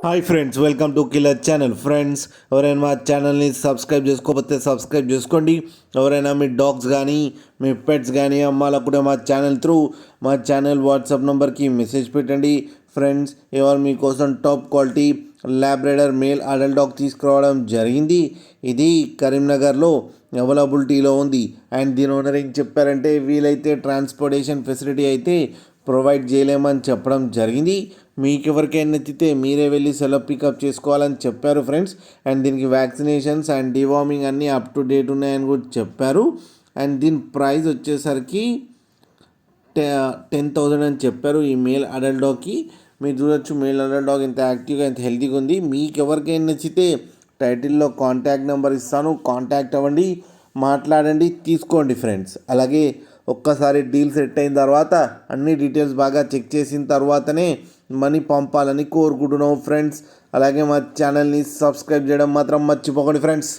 Hi friends, welcome to killer channel. Friends, ఎవరైనా మా ఛానల్ని సబ్స్క్రైబ్ చేసుకోకపోతే సబ్స్క్రైబ్ చేసుకోండి. ఎవరైనా మీ డాగ్స్ కానీ మీ పెట్స్ కానీ అమ్మాలనుకుంటే మా ఛానల్ వాట్సాప్ నెంబర్కి మెసేజ్ పెట్టండి. ఫ్రెండ్స్, ఎవరు మీకోసం top quality Labrador male adult dog తీసుకురావడం జరిగింది. ఇది కరీంనగర్లో అవైలబిలిటీలో ఉంది. అండ్ దీని ఓనర్ ఏం చెప్పారంటే, వీలైతే ట్రాన్స్పోర్టేషన్ ఫెసిలిటీ అయితే ప్రొవైడ్ చేయలేమని చెప్పడం జరిగింది. మీకు ఎవరికైనా నచ్చితే మీరే వెళ్ళి సెలవు పికప్ చేసుకోవాలని చెప్పారు ఫ్రెండ్స్. అండ్ దీనికి వ్యాక్సినేషన్స్ అండ్ డివార్మింగ్ అన్నీ అప్ టు డేట్ ఉన్నాయని కూడా చెప్పారు. అండ్ దీని ప్రైస్ వచ్చేసరికి 10,000 అని చెప్పారు ఈ మేల్ అడల్ట్ డాగ్కి. మీరు చూడొచ్చు మేల్ అడల్ట్ డాగ్ ఎంత యాక్టివ్గా ఎంత హెల్తీగా ఉంది. మీకు ఎవరికైనా నచ్చితే టైటిల్లో కాంటాక్ట్ నెంబర్ ఇస్తాను, కాంటాక్ట్ అవ్వండి, మాట్లాడండి, తీసుకోండి ఫ్రెండ్స్. అలాగే ఒక్కసారి డీల్ సెట్ అయిన తర్వాత అన్ని డీటెయిల్స్ బాగా చెక్ చేసిన తర్వాతనే మనీ పంపాలని కోరుకుంటున్నాం ఫ్రెండ్స్. అలాగే మా ఛానల్ని సబ్స్క్రైబ్ చేయడం మాత్రం మర్చిపోకండి ఫ్రెండ్స్.